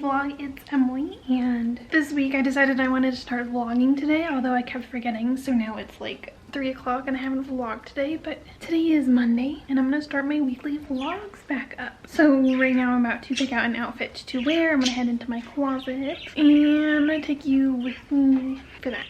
vlog, it's Emily, and this week I decided I wanted to start vlogging today, although I kept forgetting, so now it's like 3 o'clock and I haven't vlogged today, but today is Monday and I'm gonna start my weekly vlogs back up. So right now I'm about to pick out an outfit to wear. I'm gonna head into my closet and I'm gonna take you with me for that.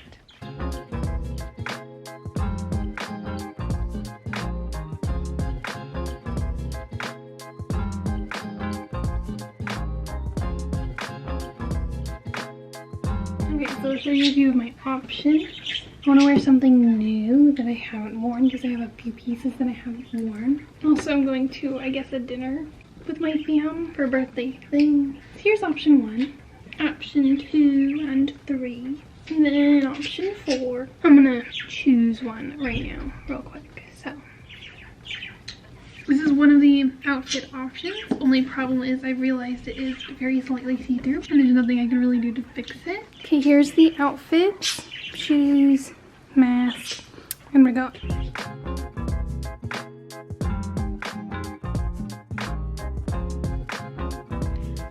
Okay, so I'll show you a few of my options. I want to wear something new that I haven't worn because I have a few pieces that I haven't worn. Also, I'm going to, I guess, a dinner with my fam for a birthday thing. So here's option 1, option 2 and 3, and then option 4. I'm gonna choose one right now, real quick. So this is one of the outfit options. Only problem is I realized it is very slightly see-through and there's nothing I can really do to fix it. Okay, here's the outfit. Shoes, mask, and we're going.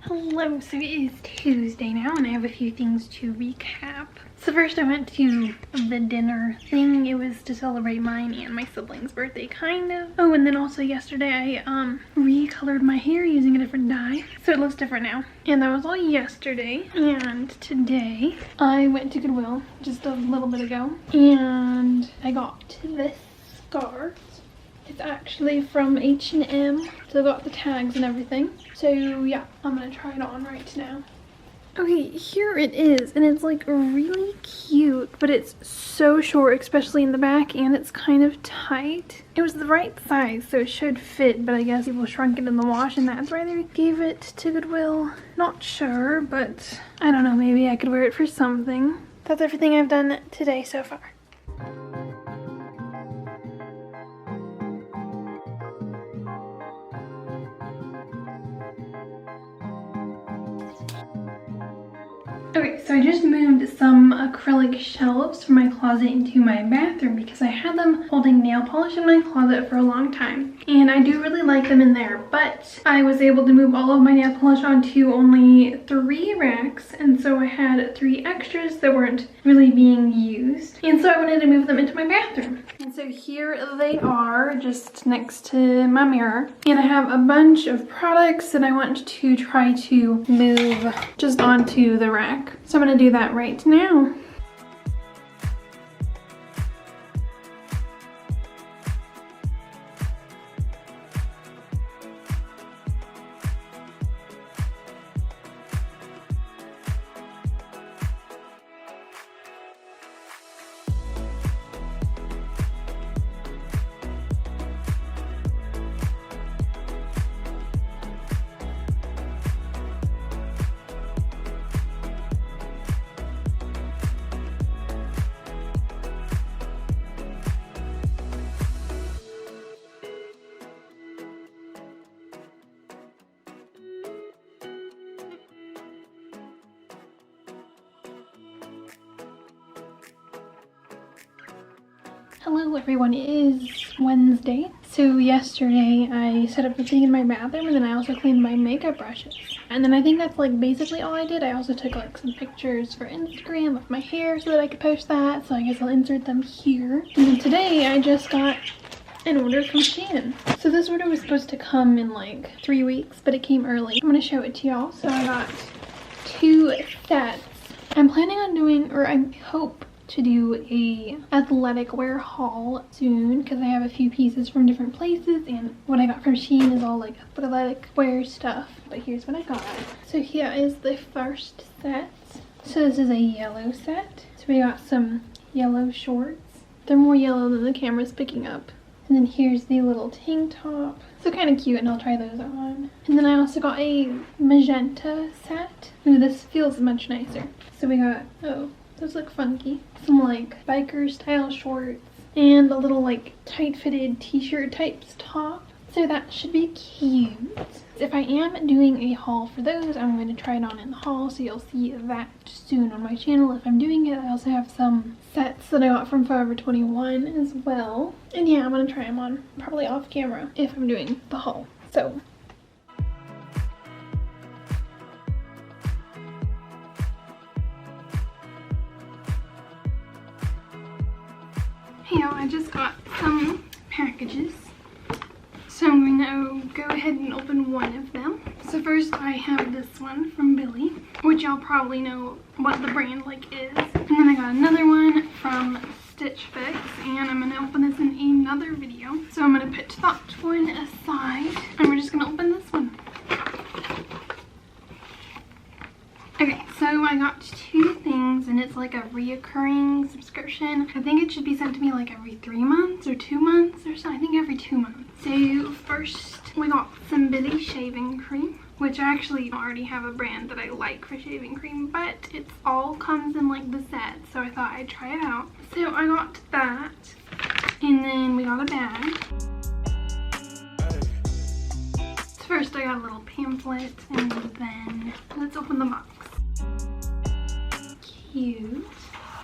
Hello, so it is Tuesday now and I have a few things to recap. So first I went to the dinner thing. It was to celebrate mine and my sibling's birthday, kind of. Oh, and then also yesterday I recolored my hair using a different dye. So it looks different now. And that was all yesterday. And today I went to Goodwill just a little bit ago. And I got this scarf. It's actually from H&M. So I got the tags and everything. So yeah, I'm gonna try it on right now. Okay, here it is, and it's like really cute, but it's so short, especially in the back, and it's kind of tight. It was the right size, so it should fit, but I guess people shrunk it in the wash, and that's why they gave it to Goodwill. Not sure, but I don't know, maybe I could wear it for something. That's everything I've done today so far. Okay, so I just moved some acrylic shelves from my closet into my bathroom because I had them holding nail polish in my closet for a long time. And I do really like them in there, but I was able to move all of my nail polish onto only 3 racks, and so I had 3 extras that weren't really being used. And so I wanted to move them into my bathroom. And so here they are, just next to my mirror. And I have a bunch of products that I want to try to move just onto the rack. So I'm gonna do that right now. Hello everyone, it is Wednesday. So yesterday I set up the thing in my bathroom and then I also cleaned my makeup brushes. And then I think that's like basically all I did. I also took like some pictures for Instagram of my hair so that I could post that. So I guess I'll insert them here. And then today I just got an order from Canon. So this order was supposed to come in like 3 weeks, but it came early. I'm gonna show it to y'all. So I got 2 sets. I'm planning on doing, or I hope to do a athletic wear haul soon because I have a few pieces from different places, and what I got from Shein is all like athletic wear stuff. But here's what I got. So here is the first set. So this is a yellow set. So we got some yellow shorts. They're more yellow than the camera's picking up. And then here's the little tank top. So kind of cute, and I'll try those on. And then I also got a magenta set. Ooh, this feels much nicer. So we got, oh, those look funky. Some like biker style shorts and a little like tight fitted t-shirt type top. So that should be cute. If I am doing a haul for those, I'm going to try it on in the haul, so you'll see that soon on my channel if I'm doing it. I also have some sets that I got from Forever 21 as well. And yeah, I'm going to try them on probably off camera if I'm doing the haul. So Hey y'all, I just got some packages. So I'm going to go ahead and open one of them. So first I have this one from Billy, which y'all probably know what the brand like is. And then I got another one from Stitch Fix, and I'm going to open this in another video. So I'm going to put that one aside, and we're just going to open this one. Okay, so I got two things, and it's like a reoccurring subscription. I think it should be sent to me like every 3 months or 2 months or so. I think every 2 months. So first we got some bday shaving cream, which I actually already have a brand that I like for shaving cream, but it's all comes in like the set, so I thought I'd try it out. So I got that, and then we got a bag. First I got a little pamphlet, and then let's open the box. Cute.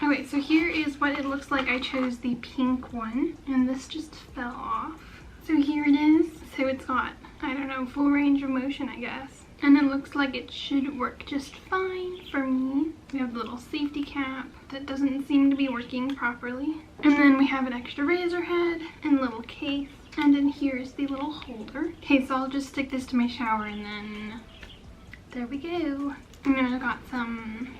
Okay, so here is what it looks like. I chose the pink one, and this just fell off. So here it is. So it's got, I don't know, full range of motion, I guess. And it looks like it should work just fine for me. We have the little safety cap that doesn't seem to be working properly. And then we have an extra razor head and little case. And then here's the little holder. Okay, so I'll just stick this to my shower, and then there we go. And then I got some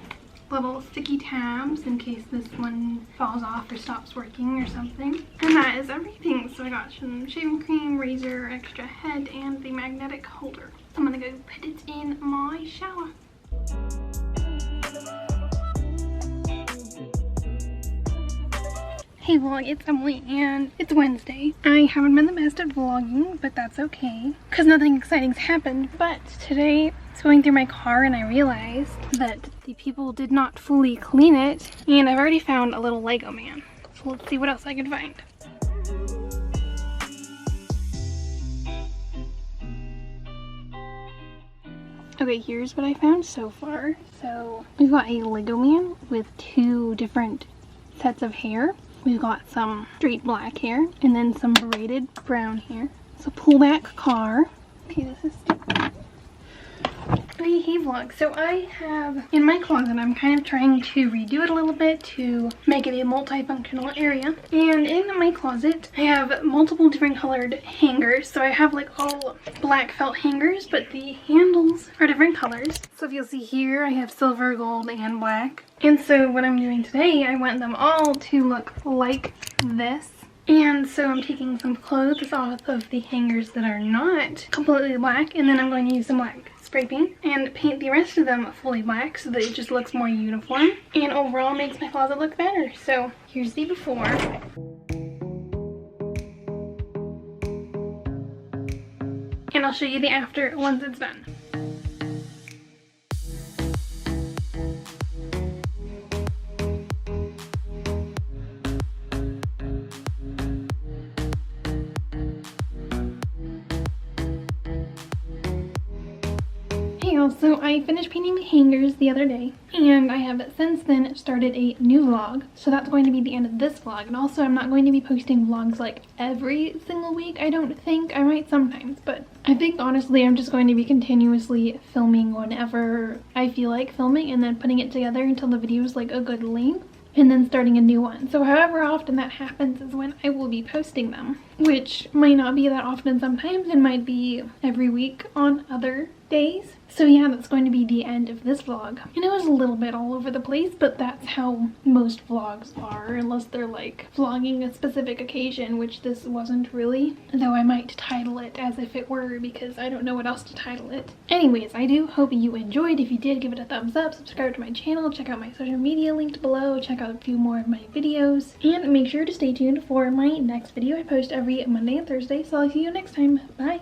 little sticky tabs in case this one falls off or stops working or something. And that is everything. So I got some shaving cream, razor, extra head, and the magnetic holder. I'm gonna go put it in my shower. Hey vlog, it's Emily, and it's Wednesday. I haven't been the best at vlogging, but that's okay, because nothing exciting's happened. But today, I was going through my car and I realized that the people did not fully clean it, and I've already found a little Lego man. So let's see what else I can find. Okay, here's what I found so far. So we've got a Lego man with 2 different sets of hair. We've got some straight black hair and then some braided brown hair. It's a pullback car. Okay, this is stupid. Okay, hey vlog. So I have in my closet, I'm kind of trying to redo it a little bit to make it a multifunctional area. And in my closet, I have multiple different colored hangers. So I have like all black felt hangers, but the handles are different colors. So if you'll see here, I have silver, gold, and black. And so what I'm doing today, I want them all to look like this. And so I'm taking some clothes off of the hangers that are not completely black, and then I'm going to use some black spray paint and paint the rest of them fully black so that it just looks more uniform and overall makes my closet look better. So here's the before. And I'll show you the after once it's done. So I finished painting the hangers the other day, and I have since then started a new vlog. So that's going to be the end of this vlog. And also I'm not going to be posting vlogs like every single week, I don't think. I might sometimes, but I think honestly I'm just going to be continuously filming whenever I feel like filming, and then putting it together until the video is like a good length, and then starting a new one. So however often that happens is when I will be posting them, which might not be that often sometimes. It might be every week on other days. So yeah, that's going to be the end of this vlog. And it was a little bit all over the place, but that's how most vlogs are, unless they're like vlogging a specific occasion, which this wasn't really. Though I might title it as if it were, because I don't know what else to title it. Anyways, I do hope you enjoyed. If you did, give it a thumbs up, subscribe to my channel, check out my social media linked below, check out a few more of my videos, and make sure to stay tuned for my next video. I post every Monday and Thursday, so I'll see you next time. Bye!